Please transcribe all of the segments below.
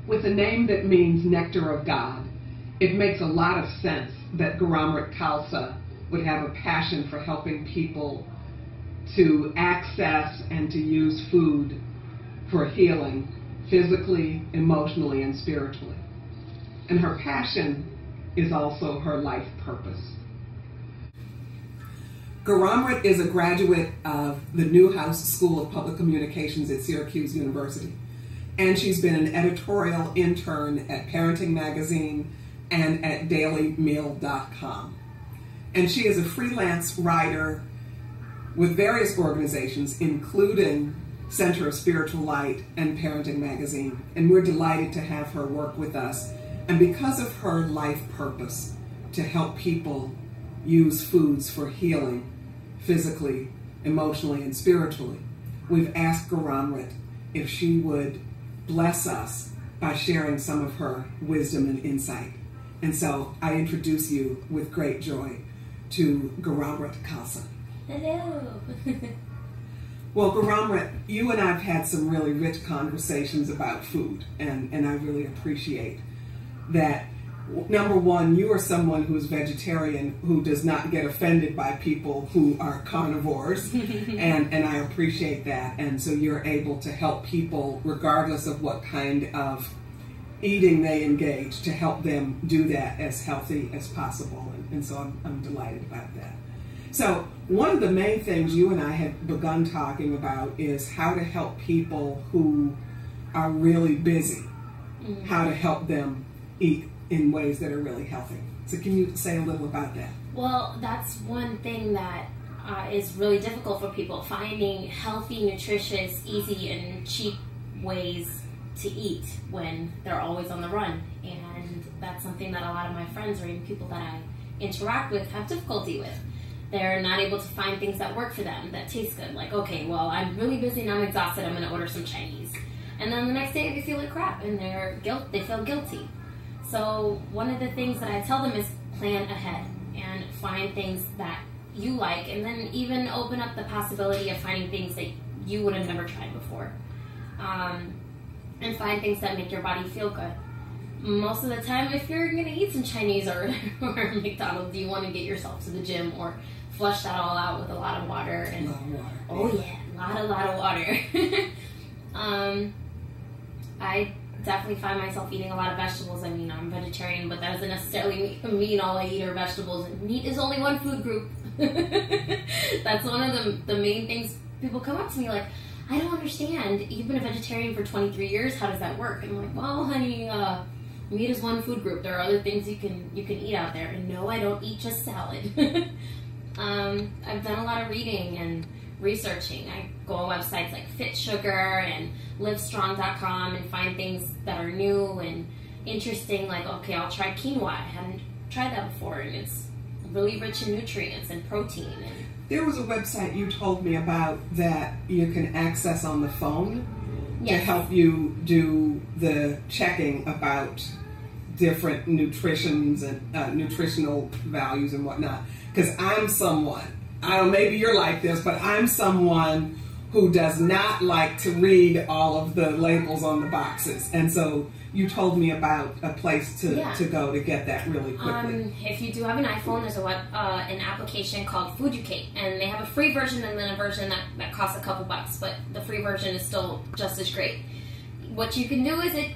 With a name that means nectar of God, it makes a lot of sense that Guramrit Khalsa would have a passion for helping people to access and to use food for healing physically, emotionally, and spiritually. And her passion is also her life purpose. Guramrit is a graduate of the Newhouse School of Public Communications at Syracuse University. And she's been an editorial intern at Parenting Magazine and at dailymeal.com. And she is a freelance writer with various organizations, including Center of Spiritual Light and Parenting Magazine. And we're delighted to have her work with us. And because of her life purpose to help people use foods for healing physically, emotionally, and spiritually, we've asked Guramrit if she would bless us by sharing some of her wisdom and insight. And so I introduce you with great joy to Guramrit Khalsa. Hello. Well, Guramrit, you and I have had some really rich conversations about food, and I really appreciate that. Number one, you are someone who is vegetarian, who does not get offended by people who are carnivores, and I appreciate that. And so you're able to help people, regardless of what kind of eating they engage, to help them do that as healthy as possible. And so I'm delighted about that. So one of the main things you and I have begun talking about is how to help people who are really busy, how to help them eat in ways that are really healthy. So can you say a little about that? Well, that's one thing that is really difficult for people, finding healthy, nutritious, easy, and cheap ways to eat when they're always on the run. And that's something that a lot of my friends or even people that I interact with have difficulty with. They're not able to find things that work for them, that taste good. Like, okay, well, I'm really busy and I'm exhausted, I'm gonna order some Chinese. And then the next day they feel like crap and they feel guilty. So one of the things that I tell them is plan ahead and find things that you like, and then even open up the possibility of finding things that you would have never tried before. And find things that make your body feel good. Most of the time, if you're going to eat some Chinese or McDonald's, you want to get yourself to the gym or flush that all out with a lot of water. And, a lot of water. Oh yeah, a lot of water. I definitely find myself eating a lot of vegetables. I mean, I'm vegetarian, but that doesn't necessarily mean all I eat are vegetables. Meat is only one food group. That's one of the main things people come up to me like, I don't understand. You've been a vegetarian for 23 years. How does that work? And I'm like, well, honey, meat is one food group. There are other things you can eat out there. And no, I don't eat just salad. I've done a lot of reading and researching. I go on websites like Fit Sugar and Livestrong.com and find things that are new and interesting. Like, okay, I'll try quinoa. I hadn't tried that before, and it's really rich in nutrients and protein. And there was a website you told me about that you can access on the phone to help you do the checking about different nutritions and nutritional values and whatnot. Because I'm someone, I don't know, maybe you're like this, but I'm someone who does not like to read all of the labels on the boxes. And so you told me about a place to go to get that really quickly. If you do have an iPhone, there's an application called Fooducate, and they have a free version and then a version that costs a couple bucks, but the free version is still just as great. What you can do is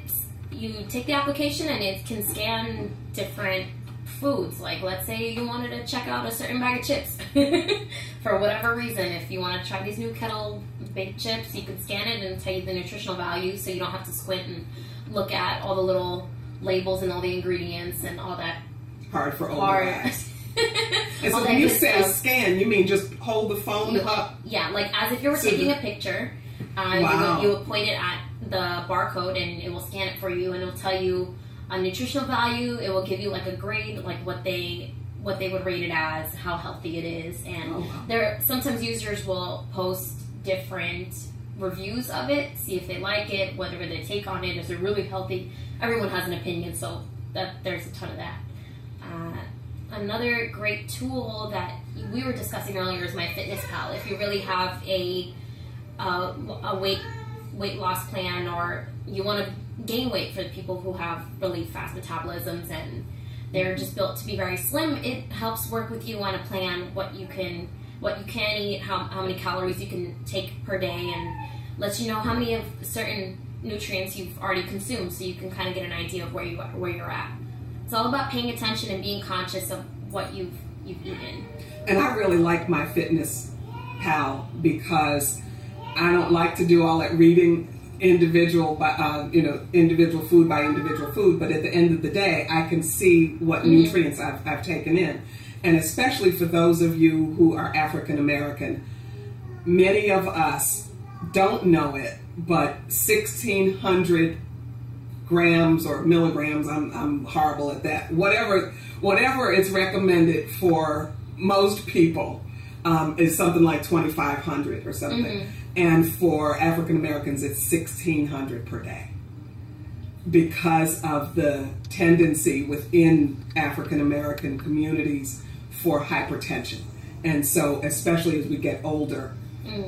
you take the application and it can scan different foods. Like, let's say you wanted to check out a certain bag of chips for whatever reason. If you want to try these new kettle baked chips, you can scan it and tell you the nutritional value, so you don't have to squint and look at all the little labels and all the ingredients and all that. Hard for older eyes. And so when you say scan, you mean just hold the phone up? Yeah, like as if you were taking a picture. You would point it at the barcode and it will scan it for you, and it will tell you a nutritional value. It will give you like a grade, like what they would rate it as, how healthy it is. And sometimes users will post different reviews of it, see if they like it, whether they take on it, is it really healthy. Everyone has an opinion, so there's a ton of that. Another great tool that we were discussing earlier is MyFitnessPal. If you really have a weight loss plan, or you want to gain weight for the people who have really fast metabolisms and they're just built to be very slim. It helps work with you on a plan, what you can eat, how many calories you can take per day, and lets you know how many of certain nutrients you've already consumed, so you can kind of get an idea of where you're at. It's all about paying attention and being conscious of what you've eaten. And I really like my Fitness Pal because I don't like to do all that reading individual food by individual food, but at the end of the day, I can see what nutrients I've taken in. And especially for those of you who are African American, many of us don't know it, but 1,600 grams or milligrams, I'm horrible at that, whatever it's recommended for most people is something like 2,500 or something. And for African Americans, it's 1,600 per day because of the tendency within African American communities for hypertension. And so, especially as we get older,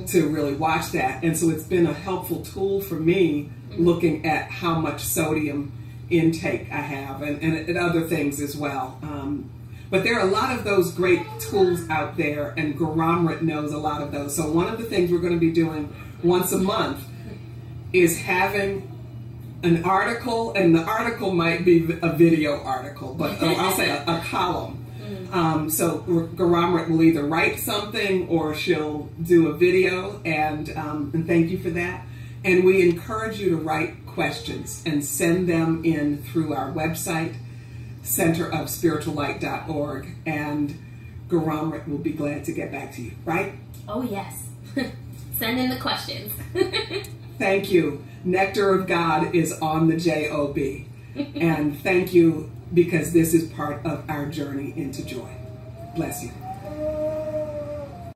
to really watch that. And so it's been a helpful tool for me looking at how much sodium intake I have and other things as well. But there are a lot of those great tools out there, and Garamrit knows a lot of those. So one of the things we're going to be doing once a month is having an article, and the article might be a video article, but I'll say a column. So Garamrit will either write something or she'll do a video, and thank you for that. And we encourage you to write questions and send them in through our website, centerofspirituallight.org, and Garamrit will be glad to get back to you, right? Oh, yes. Send in the questions. Thank you. Nectar of God is on the JOB. And thank you, because this is part of our journey into joy. Bless you.